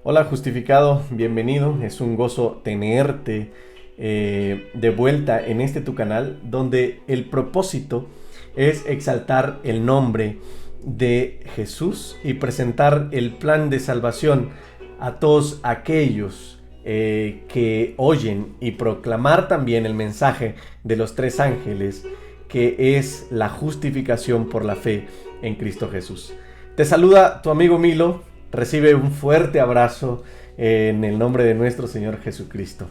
Hola justificado, bienvenido. Es un gozo tenerte de vuelta en este tu canal, donde el propósito es exaltar el nombre de Jesús y presentar el plan de salvación a todos aquellos que oyen, y proclamar también el mensaje de los tres ángeles, que es la justificación por la fe en Cristo Jesús. Te saluda tu amigo Milo. Recibe un fuerte abrazo en el nombre de nuestro Señor Jesucristo.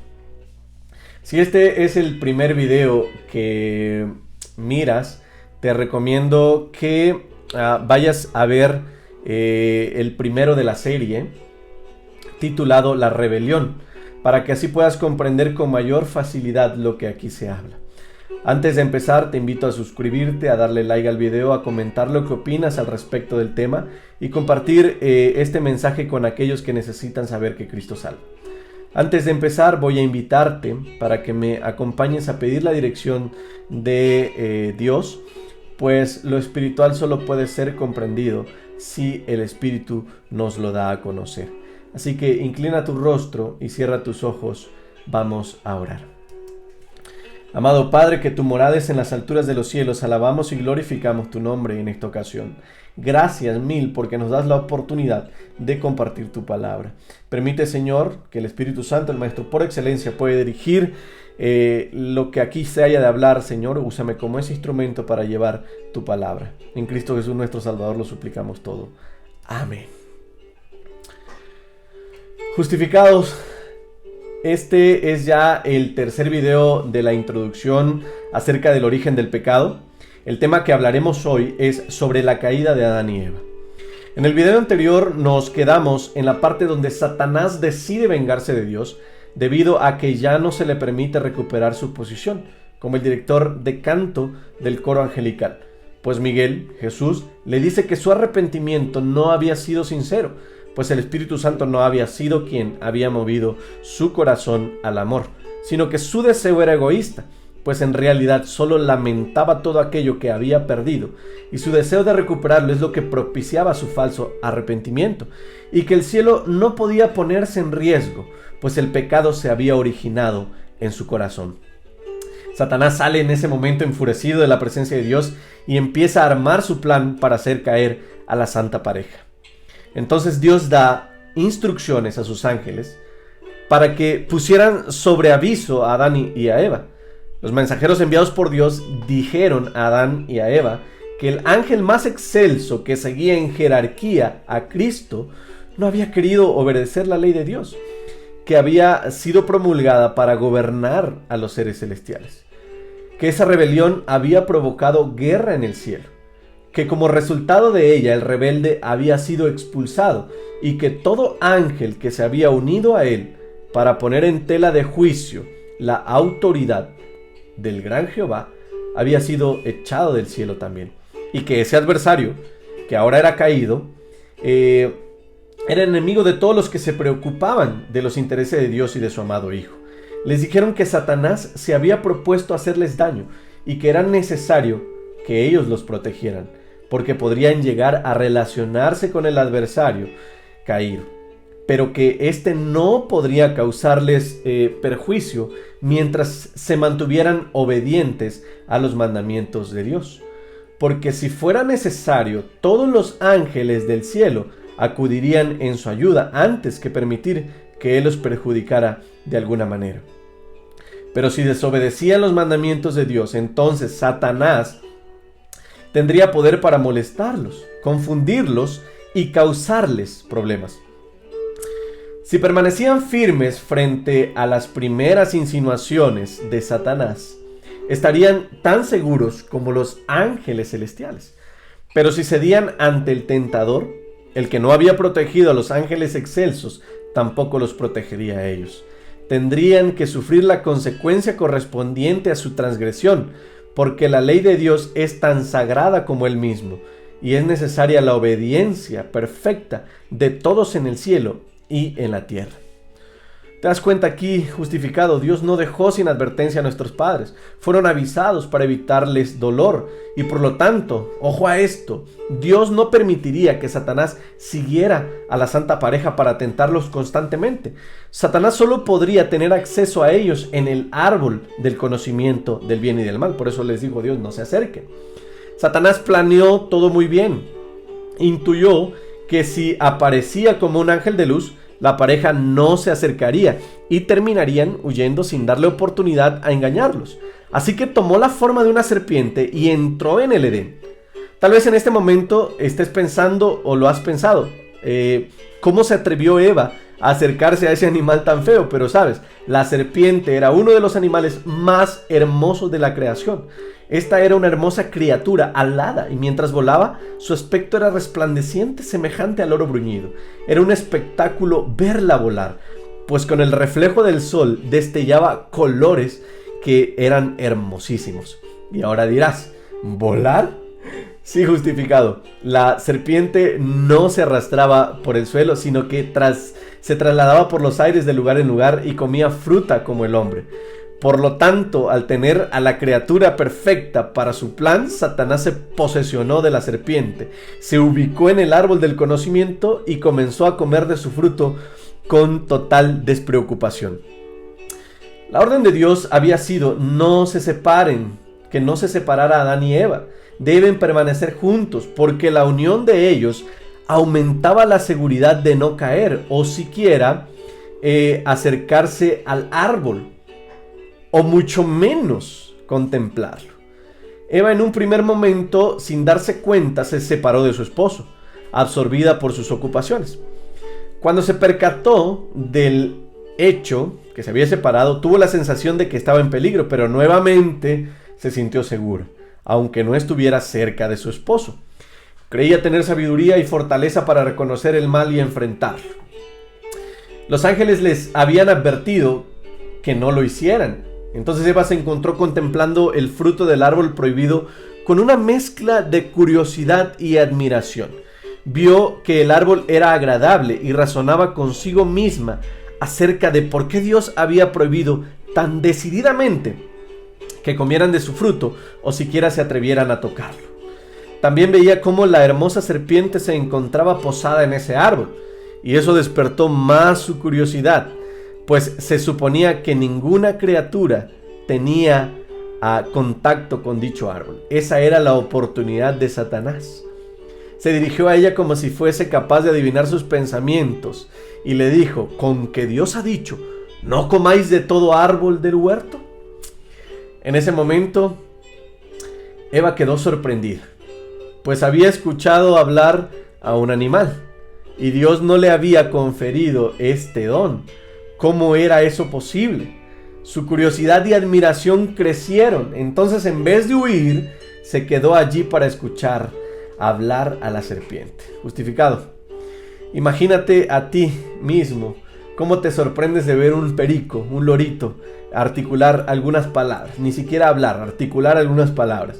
Si este es el primer video que miras, te recomiendo que vayas a ver el primero de la serie, titulado La Rebelión, para que así puedas comprender con mayor facilidad lo que aquí se habla. Antes de empezar, te invito a suscribirte, a darle like al video, a comentar lo que opinas al respecto del tema y compartir este mensaje con aquellos que necesitan saber que Cristo salva. Antes de empezar, voy a invitarte para que me acompañes a pedir la dirección de Dios, pues lo espiritual solo puede ser comprendido si el Espíritu nos lo da a conocer. Así que inclina tu rostro y cierra tus ojos. Vamos a orar. Amado Padre, que tu morada es en las alturas de los cielos, alabamos y glorificamos tu nombre en esta ocasión. Gracias mil porque nos das la oportunidad de compartir tu palabra. Permite, Señor, que el Espíritu Santo, el Maestro por excelencia, pueda dirigir lo que aquí se haya de hablar. Señor, úsame como ese instrumento para llevar tu palabra. En Cristo Jesús nuestro Salvador lo suplicamos todo. Amén. Justificados. Este es ya el tercer video de la introducción acerca del origen del pecado. El tema que hablaremos hoy es sobre la caída de Adán y Eva. En el video anterior nos quedamos en la parte donde Satanás decide vengarse de Dios debido a que ya no se le permite recuperar su posición como el director de canto del coro angelical. Pues Miguel, Jesús, le dice que su arrepentimiento no había sido sincero, pues el Espíritu Santo no había sido quien había movido su corazón al amor, sino que su deseo era egoísta, pues en realidad solo lamentaba todo aquello que había perdido, y su deseo de recuperarlo es lo que propiciaba su falso arrepentimiento, y que el cielo no podía ponerse en riesgo, pues el pecado se había originado en su corazón. Satanás sale en ese momento enfurecido de la presencia de Dios y empieza a armar su plan para hacer caer a la santa pareja. Entonces Dios da instrucciones a sus ángeles para que pusieran sobre aviso a Adán y a Eva. Los mensajeros enviados por Dios dijeron a Adán y a Eva que el ángel más excelso, que seguía en jerarquía a Cristo, no había querido obedecer la ley de Dios, que había sido promulgada para gobernar a los seres celestiales, que esa rebelión había provocado guerra en el cielo, que como resultado de ella el rebelde había sido expulsado y que todo ángel que se había unido a él para poner en tela de juicio la autoridad del gran Jehová había sido echado del cielo también, y que ese adversario, que ahora era caído, era enemigo de todos los que se preocupaban de los intereses de Dios y de su amado Hijo. Les dijeron que Satanás se había propuesto hacerles daño y que era necesario que ellos los protegieran, porque podrían llegar a relacionarse con el adversario caído, pero que éste no podría causarles perjuicio mientras se mantuvieran obedientes a los mandamientos de Dios. Porque si fuera necesario, todos los ángeles del cielo acudirían en su ayuda antes que permitir que él los perjudicara de alguna manera. Pero si desobedecían los mandamientos de Dios, entonces Satanás tendría poder para molestarlos, confundirlos y causarles problemas. Si permanecían firmes frente a las primeras insinuaciones de Satanás, estarían tan seguros como los ángeles celestiales. Pero si cedían ante el tentador, el que no había protegido a los ángeles excelsos, tampoco los protegería a ellos. Tendrían que sufrir la consecuencia correspondiente a su transgresión, porque la ley de Dios es tan sagrada como Él mismo, y es necesaria la obediencia perfecta de todos en el cielo y en la tierra. Te das cuenta aquí, justificado, Dios no dejó sin advertencia a nuestros padres. Fueron avisados para evitarles dolor. Y por lo tanto, ojo a esto, Dios no permitiría que Satanás siguiera a la santa pareja para tentarlos constantemente. Satanás solo podría tener acceso a ellos en el árbol del conocimiento del bien y del mal. Por eso les dijo Dios, no se acerquen. Satanás planeó todo muy bien. Intuyó que si aparecía como un ángel de luz, la pareja no se acercaría y terminarían huyendo sin darle oportunidad a engañarlos. Así que tomó la forma de una serpiente y entró en el Edén. Tal vez en este momento estés pensando o lo has pensado, ¿cómo se atrevió Eva a acercarse a ese animal tan feo? Pero sabes, la serpiente era uno de los animales más hermosos de la creación. Esta era una hermosa criatura alada y mientras volaba, su aspecto era resplandeciente semejante al oro bruñido. Era un espectáculo verla volar, pues con el reflejo del sol destellaba colores que eran hermosísimos. Y ahora dirás, ¿volar? Sí, justificado. La serpiente no se arrastraba por el suelo, sino que se trasladaba por los aires de lugar en lugar y comía fruta como el hombre. Por lo tanto, al tener a la criatura perfecta para su plan, Satanás se posesionó de la serpiente, se ubicó en el árbol del conocimiento y comenzó a comer de su fruto con total despreocupación. La orden de Dios había sido, no se separen, que no se separara Adán y Eva. Deben permanecer juntos porque la unión de ellos aumentaba la seguridad de no caer o siquiera acercarse al árbol, o mucho menos contemplarlo. Eva en un primer momento, sin darse cuenta, se separó de su esposo, absorbida por sus ocupaciones. Cuando se percató del hecho que se había separado, tuvo la sensación de que estaba en peligro, pero nuevamente se sintió segura, aunque no estuviera cerca de su esposo. Creía tener sabiduría y fortaleza para reconocer el mal y enfrentarlo. Los ángeles les habían advertido que no lo hicieran. Entonces Eva se encontró contemplando el fruto del árbol prohibido con una mezcla de curiosidad y admiración. Vio que el árbol era agradable y razonaba consigo misma acerca de por qué Dios había prohibido tan decididamente que comieran de su fruto o siquiera se atrevieran a tocarlo. También veía cómo la hermosa serpiente se encontraba posada en ese árbol, y eso despertó más su curiosidad, pues se suponía que ninguna criatura tenía contacto con dicho árbol. Esa era la oportunidad de Satanás. Se dirigió a ella como si fuese capaz de adivinar sus pensamientos y le dijo, ¿con que Dios ha dicho, no comáis de todo árbol del huerto? En ese momento, Eva quedó sorprendida, pues había escuchado hablar a un animal y Dios no le había conferido este don. ¿Cómo era eso posible? Su curiosidad y admiración crecieron. Entonces, en vez de huir, se quedó allí para escuchar hablar a la serpiente. Justificado. Imagínate a ti mismo cómo te sorprendes de ver un perico, un lorito, articular algunas palabras. Ni siquiera hablar, articular algunas palabras.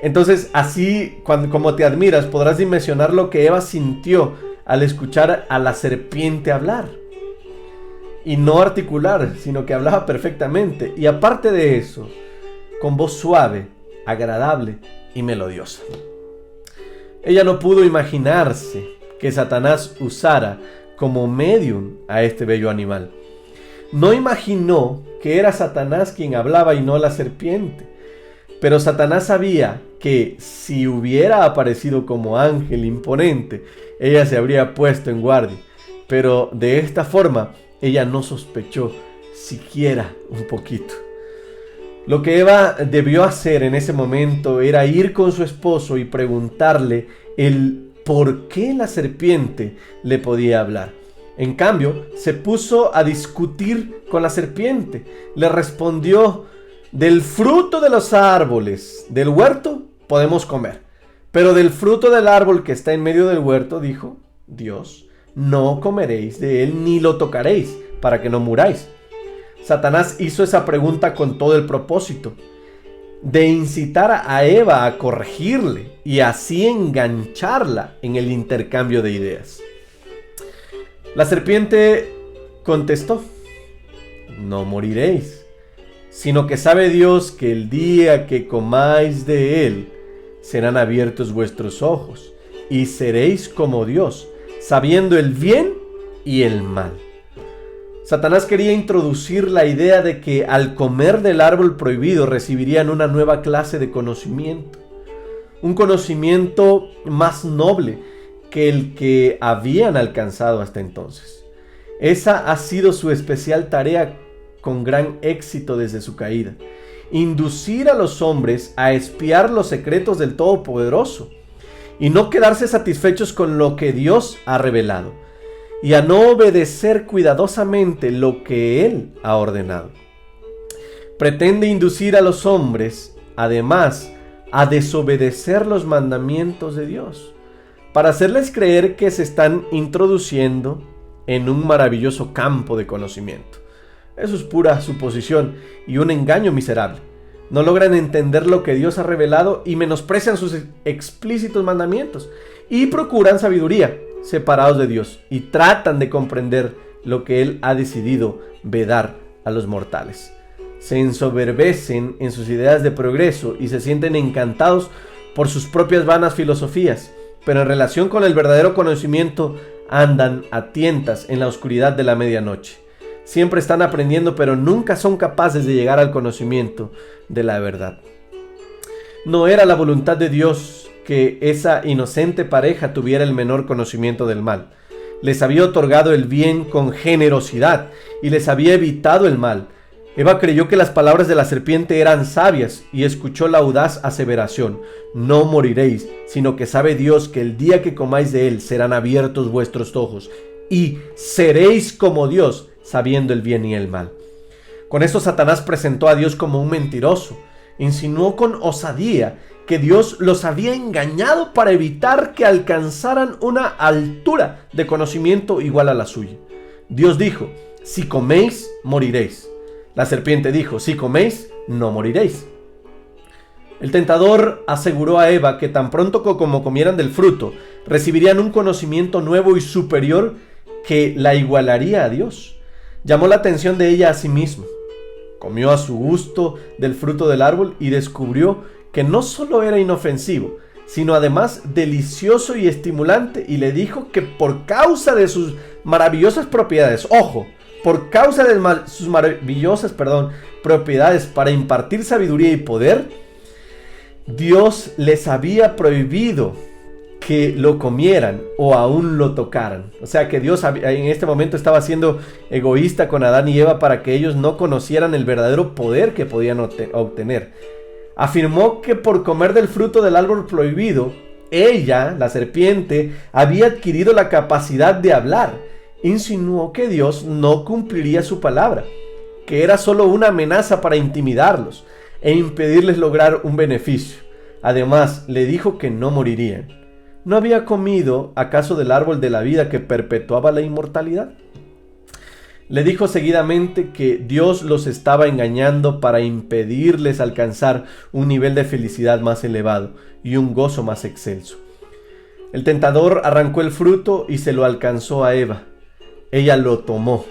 Entonces, así, como te admiras, podrás dimensionar lo que Eva sintió al escuchar a la serpiente hablar. Y no articular, sino que hablaba perfectamente. Y aparte de eso, con voz suave, agradable y melodiosa. Ella no pudo imaginarse que Satanás usara como medium a este bello animal. No imaginó que era Satanás quien hablaba y no la serpiente. Pero Satanás sabía que si hubiera aparecido como ángel imponente, ella se habría puesto en guardia. Pero de esta forma, ella no sospechó siquiera un poquito. Lo que Eva debió hacer en ese momento era ir con su esposo y preguntarle el por qué la serpiente le podía hablar. En cambio, se puso a discutir con la serpiente. Le respondió, del fruto de los árboles del huerto podemos comer, pero del fruto del árbol que está en medio del huerto, dijo Dios, no comeréis de él ni lo tocaréis, para que no muráis. Satanás hizo esa pregunta con todo el propósito de incitar a Eva a corregirle y así engancharla en el intercambio de ideas. La serpiente contestó, no moriréis, sino que sabe Dios que el día que comáis de él, serán abiertos vuestros ojos, y seréis como Dios, sabiendo el bien y el mal. Satanás quería introducir la idea de que al comer del árbol prohibido recibirían una nueva clase de conocimiento, un conocimiento más noble que el que habían alcanzado hasta entonces. Esa ha sido su especial tarea con gran éxito desde su caída: inducir a los hombres a espiar los secretos del Todopoderoso y no quedarse satisfechos con lo que Dios ha revelado, y a no obedecer cuidadosamente lo que Él ha ordenado. Pretende inducir a los hombres, además, a desobedecer los mandamientos de Dios, para hacerles creer que se están introduciendo en un maravilloso campo de conocimiento. Eso es pura suposición y un engaño miserable. No logran entender lo que Dios ha revelado y menosprecian sus explícitos mandamientos, y procuran sabiduría separados de Dios y tratan de comprender lo que Él ha decidido vedar a los mortales. Se ensoberbecen en sus ideas de progreso y se sienten encantados por sus propias vanas filosofías, pero en relación con el verdadero conocimiento andan a tientas en la oscuridad de la medianoche. Siempre están aprendiendo, pero nunca son capaces de llegar al conocimiento de la verdad. No era la voluntad de Dios que esa inocente pareja tuviera el menor conocimiento del mal. Les había otorgado el bien con generosidad y les había evitado el mal. Eva creyó que las palabras de la serpiente eran sabias y escuchó la audaz aseveración: no moriréis, sino que sabe Dios que el día que comáis de él serán abiertos vuestros ojos y seréis como Dios, sabiendo el bien y el mal. Con esto Satanás presentó a Dios como un mentiroso. Insinuó con osadía que Dios los había engañado para evitar que alcanzaran una altura de conocimiento igual a la suya. Dios dijo: si coméis, moriréis. La serpiente dijo: si coméis, no moriréis. El tentador aseguró a Eva que tan pronto como comieran del fruto, recibirían un conocimiento nuevo y superior que la igualaría a Dios. Llamó la atención de ella a sí mismo. Comió a su gusto del fruto del árbol y descubrió que no solo era inofensivo, sino además delicioso y estimulante, y le dijo que por causa de sus maravillosas propiedades, por causa de sus maravillosas propiedades para impartir sabiduría y poder, Dios les había prohibido que lo comieran o aún lo tocaran. O sea que Dios en este momento estaba siendo egoísta con Adán y Eva para que ellos no conocieran el verdadero poder que podían obtener. Afirmó que por comer del fruto del árbol prohibido, ella, la serpiente, había adquirido la capacidad de hablar. Insinuó que Dios no cumpliría su palabra, que era solo una amenaza para intimidarlos e impedirles lograr un beneficio. Además, le dijo que no morirían. ¿No había comido acaso del árbol de la vida que perpetuaba la inmortalidad? Le dijo seguidamente que Dios los estaba engañando para impedirles alcanzar un nivel de felicidad más elevado y un gozo más excelso. El tentador arrancó el fruto y se lo alcanzó a Eva. Ella lo tomó.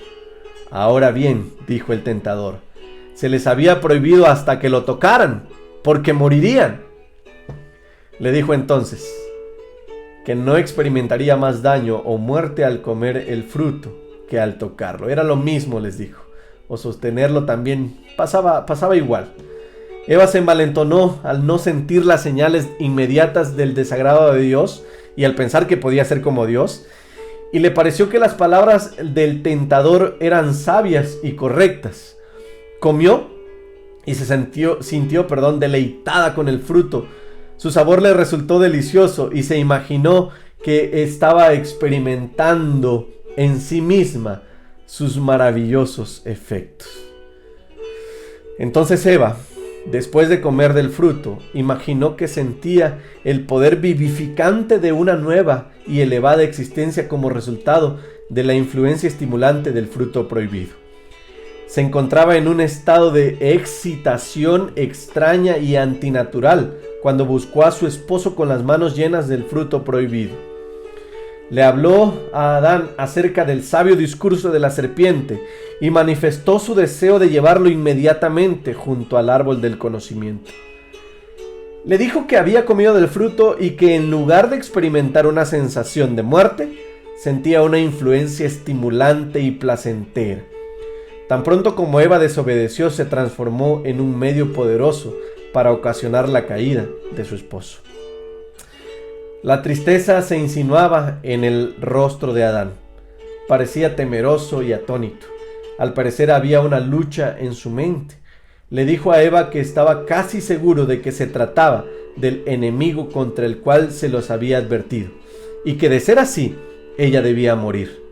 Ahora bien, dijo el tentador, se les había prohibido hasta que lo tocaran, porque morirían. Le dijo entonces que no experimentaría más daño o muerte al comer el fruto que al tocarlo. Era lo mismo, les dijo. O sostenerlo también pasaba igual. Eva se envalentonó al no sentir las señales inmediatas del desagrado de Dios y al pensar que podía ser como Dios. Y le pareció que las palabras del tentador eran sabias y correctas. Comió y se sintió deleitada con el fruto. Su sabor le resultó delicioso y se imaginó que estaba experimentando en sí misma sus maravillosos efectos. Entonces Eva, después de comer del fruto, imaginó que sentía el poder vivificante de una nueva y elevada existencia como resultado de la influencia estimulante del fruto prohibido. Se encontraba en un estado de excitación extraña y antinatural cuando buscó a su esposo con las manos llenas del fruto prohibido. Le habló a Adán acerca del sabio discurso de la serpiente y manifestó su deseo de llevarlo inmediatamente junto al árbol del conocimiento. Le dijo que había comido del fruto y que en lugar de experimentar una sensación de muerte, sentía una influencia estimulante y placentera. Tan pronto como Eva desobedeció, se transformó en un medio poderoso para ocasionar la caída de su esposo. La tristeza se insinuaba en el rostro de Adán. Parecía temeroso y atónito. Al parecer había una lucha en su mente. Le dijo a Eva que estaba casi seguro de que se trataba del enemigo contra el cual se los había advertido, y que de ser así, ella debía morir.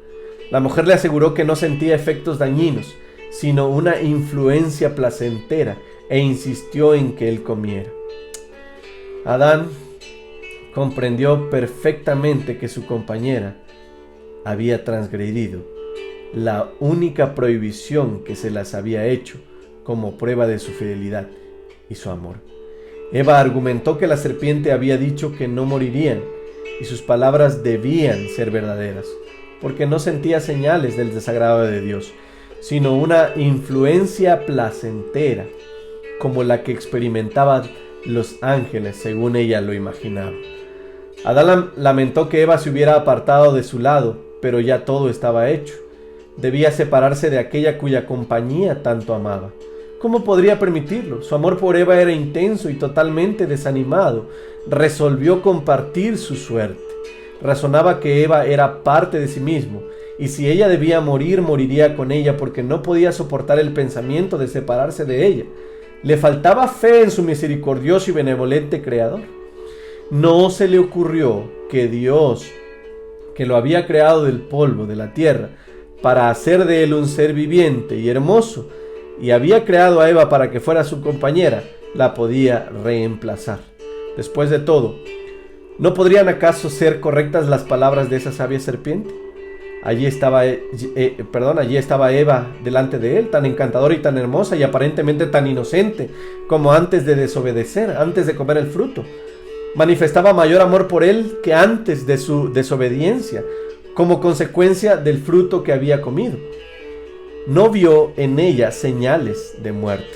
La mujer le aseguró que no sentía efectos dañinos, sino una influencia placentera, e insistió en que él comiera. Adán comprendió perfectamente que su compañera había transgredido la única prohibición que se las había hecho como prueba de su fidelidad y su amor. Eva argumentó que la serpiente había dicho que no morirían y sus palabras debían ser verdaderas, porque no sentía señales del desagrado de Dios, sino una influencia placentera como la que experimentaban los ángeles, según ella lo imaginaba. Adán lamentó que Eva se hubiera apartado de su lado, pero ya todo estaba hecho. Debía separarse de aquella cuya compañía tanto amaba. ¿Cómo podría permitirlo? Su amor por Eva era intenso y totalmente desanimado. Resolvió compartir su suerte. Razonaba que Eva era parte de sí mismo, y si ella debía morir, moriría con ella, porque no podía soportar el pensamiento de separarse de ella. Le faltaba fe en su misericordioso y benevolente Creador. No se le ocurrió que Dios, que lo había creado del polvo de la tierra, para hacer de él un ser viviente y hermoso, y había creado a Eva para que fuera su compañera, la podía reemplazar. Después de todo, ¿no podrían acaso ser correctas las palabras de esa sabia serpiente? Allí estaba Eva delante de él, tan encantadora y tan hermosa y aparentemente tan inocente como antes de desobedecer, antes de comer el fruto. Manifestaba mayor amor por él que antes de su desobediencia, como consecuencia del fruto que había comido. No vio en ella señales de muerte.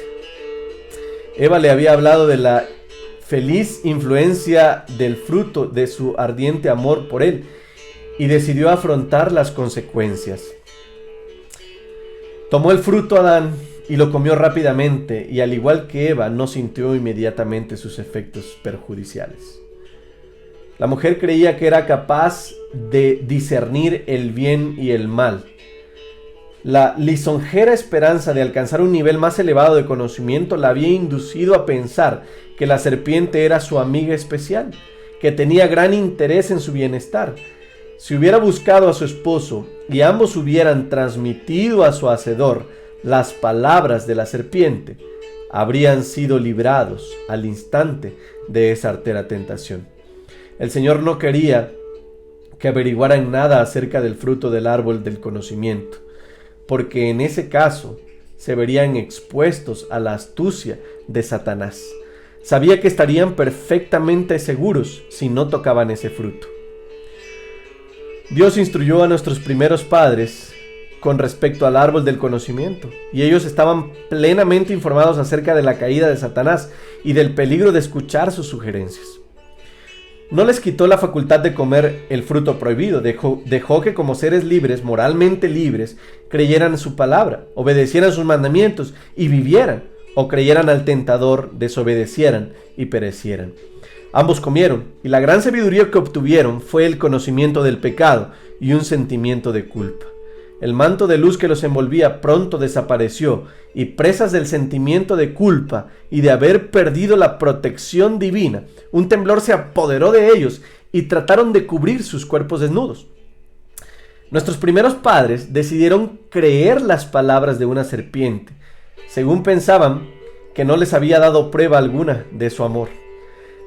Eva le había hablado de la feliz influencia del fruto de su ardiente amor por él y decidió afrontar las consecuencias. Tomó el fruto Adán y lo comió rápidamente, y al igual que Eva, no sintió inmediatamente sus efectos perjudiciales. La mujer creía que era capaz de discernir el bien y el mal. La lisonjera esperanza de alcanzar un nivel más elevado de conocimiento la había inducido a pensar que la serpiente era su amiga especial, que tenía gran interés en su bienestar. Si hubiera buscado a su esposo y ambos hubieran transmitido a su hacedor las palabras de la serpiente, habrían sido librados al instante de esa artera tentación. El Señor no quería que averiguaran nada acerca del fruto del árbol del conocimiento, porque en ese caso se verían expuestos a la astucia de Satanás. Sabía que estarían perfectamente seguros si no tocaban ese fruto. Dios instruyó a nuestros primeros padres con respecto al árbol del conocimiento, y ellos estaban plenamente informados acerca de la caída de Satanás y del peligro de escuchar sus sugerencias. No les quitó la facultad de comer el fruto prohibido, dejó que como seres libres, moralmente libres, creyeran en su palabra, obedecieran sus mandamientos y vivieran, o creyeran al tentador, desobedecieran y perecieran. Ambos comieron, y la gran sabiduría que obtuvieron fue el conocimiento del pecado y un sentimiento de culpa. El manto de luz que los envolvía pronto desapareció, y presas del sentimiento de culpa y de haber perdido la protección divina, un temblor se apoderó de ellos y trataron de cubrir sus cuerpos desnudos. Nuestros primeros padres decidieron creer las palabras de una serpiente, según pensaban que no les había dado prueba alguna de su amor.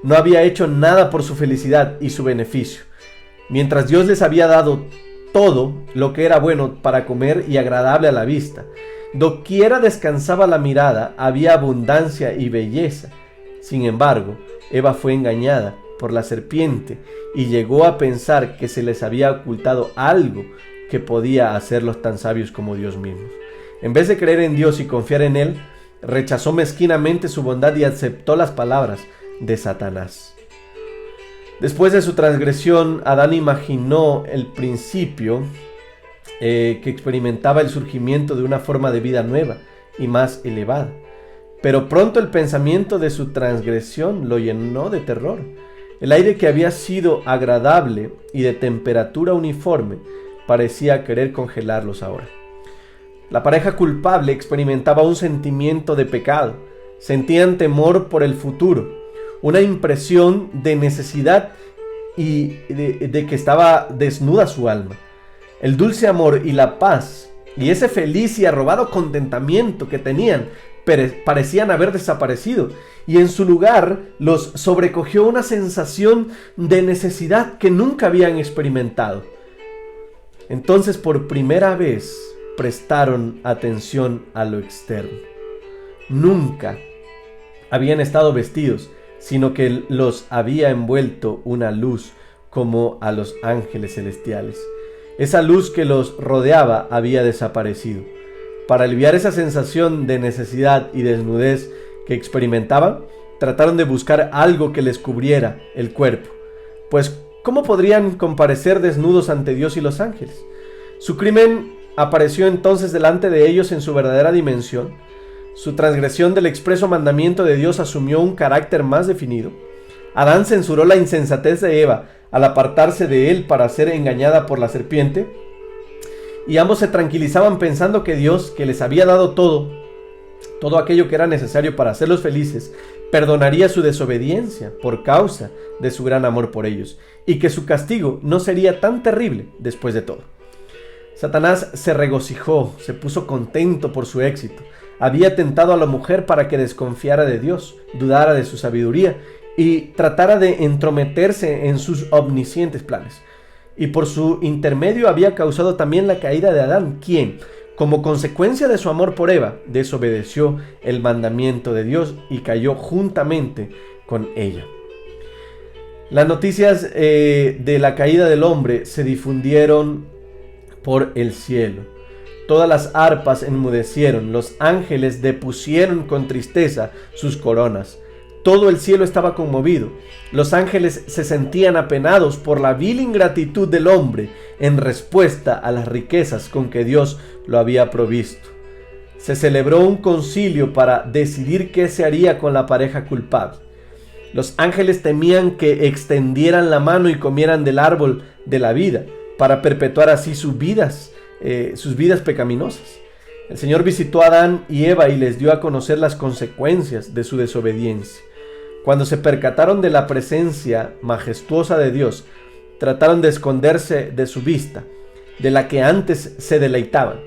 No había hecho nada por su felicidad y su beneficio, mientras Dios les había dado todo lo que era bueno para comer y agradable a la vista. Doquiera descansaba la mirada, había abundancia y belleza. Sin embargo, Eva fue engañada por la serpiente y llegó a pensar que se les había ocultado algo que podía hacerlos tan sabios como Dios mismo. En vez de creer en Dios y confiar en Él, rechazó mezquinamente su bondad y aceptó las palabras de Satanás. Después de su transgresión, Adán imaginó el principio que experimentaba el surgimiento de una forma de vida nueva y más elevada. Pero pronto el pensamiento de su transgresión lo llenó de terror. El aire que había sido agradable y de temperatura uniforme parecía querer congelarlos ahora. La pareja culpable experimentaba un sentimiento de pecado, sentían temor por el futuro, una impresión de necesidad y de que estaba desnuda su alma. El dulce amor y la paz y ese feliz y arrobado contentamiento que tenían parecían haber desaparecido, y en su lugar los sobrecogió una sensación de necesidad que nunca habían experimentado. Entonces por primera vez prestaron atención a lo externo. Nunca habían estado vestidos, sino que los había envuelto una luz como a los ángeles celestiales. Esa luz que los rodeaba había desaparecido. Para aliviar esa sensación de necesidad y desnudez que experimentaban, trataron de buscar algo que les cubriera el cuerpo. Pues, ¿cómo podrían comparecer desnudos ante Dios y los ángeles? Su crimen apareció entonces delante de ellos en su verdadera dimensión. Su transgresión del expreso mandamiento de Dios asumió un carácter más definido. Adán censuró la insensatez de Eva al apartarse de él para ser engañada por la serpiente, y ambos se tranquilizaban pensando que Dios, que les había dado todo aquello que era necesario para hacerlos felices, perdonaría su desobediencia por causa de su gran amor por ellos, y que su castigo no sería tan terrible después de todo. Satanás se regocijó, se puso contento por su éxito. Había tentado a la mujer para que desconfiara de Dios, dudara de su sabiduría y tratara de entrometerse en sus omniscientes planes. Y por su intermedio había causado también la caída de Adán, quien, como consecuencia de su amor por Eva, desobedeció el mandamiento de Dios y cayó juntamente con ella. Las noticias de la caída del hombre se difundieron por el cielo. Todas las arpas enmudecieron, los ángeles depusieron con tristeza sus coronas. Todo el cielo estaba conmovido. Los ángeles se sentían apenados por la vil ingratitud del hombre en respuesta a las riquezas con que Dios lo había provisto. Se celebró un concilio para decidir qué se haría con la pareja culpable. Los ángeles temían que extendieran la mano y comieran del árbol de la vida para perpetuar así sus vidas pecaminosas. El Señor visitó a Adán y Eva y les dio a conocer las consecuencias de su desobediencia. Cuando se percataron de la presencia majestuosa de Dios, trataron de esconderse de su vista, de la que antes se deleitaban,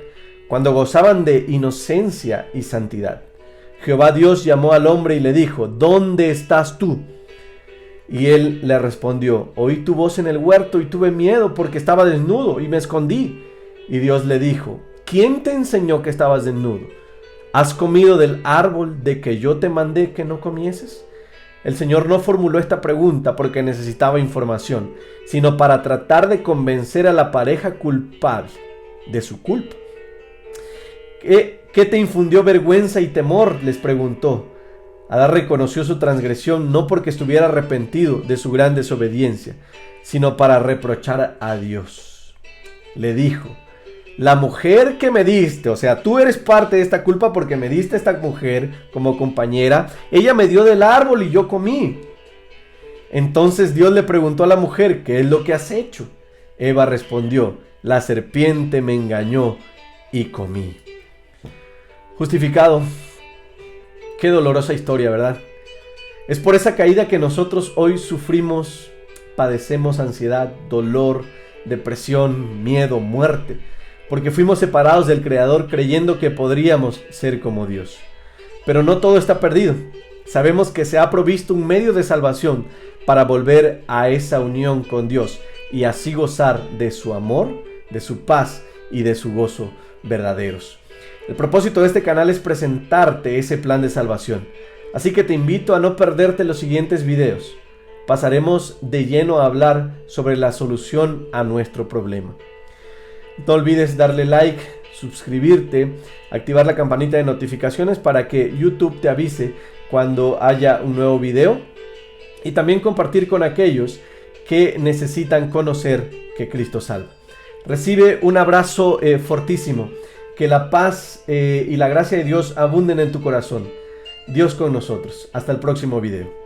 cuando gozaban de inocencia y santidad. Jehová Dios llamó al hombre y le dijo: ¿Dónde estás tú? Y él le respondió: Oí tu voz en el huerto y tuve miedo porque estaba desnudo y me escondí. Y Dios le dijo: ¿Quién te enseñó que estabas desnudo? ¿Has comido del árbol de que yo te mandé que no comieses? El Señor no formuló esta pregunta porque necesitaba información, sino para tratar de convencer a la pareja culpable de su culpa. ¿Qué te infundió vergüenza y temor?, les preguntó. Adán reconoció su transgresión no porque estuviera arrepentido de su gran desobediencia, sino para reprochar a Dios. Le dijo: la mujer que me diste, o sea, tú eres parte de esta culpa porque me diste esta mujer como compañera, ella me dio del árbol y yo comí. Entonces Dios le preguntó a la mujer: ¿qué es lo que has hecho? Eva respondió: la serpiente me engañó y comí. Justificado. Qué dolorosa historia, ¿verdad? Es por esa caída que nosotros hoy sufrimos, padecemos ansiedad, dolor, depresión, miedo, muerte, porque fuimos separados del Creador creyendo que podríamos ser como Dios. Pero no todo está perdido. Sabemos que se ha provisto un medio de salvación para volver a esa unión con Dios y así gozar de su amor, de su paz y de su gozo verdaderos. El propósito de este canal es presentarte ese plan de salvación. Así que te invito a no perderte los siguientes videos. pasaremos de lleno a hablar sobre la solución a nuestro problema. No olvides darle like, suscribirte, activar la campanita de notificaciones para que YouTube te avise cuando haya un nuevo video y también compartir con aquellos que necesitan conocer que Cristo salva. Recibe un abrazo fortísimo. Que la paz y la gracia de Dios abunden en tu corazón. Dios con nosotros. Hasta el próximo video.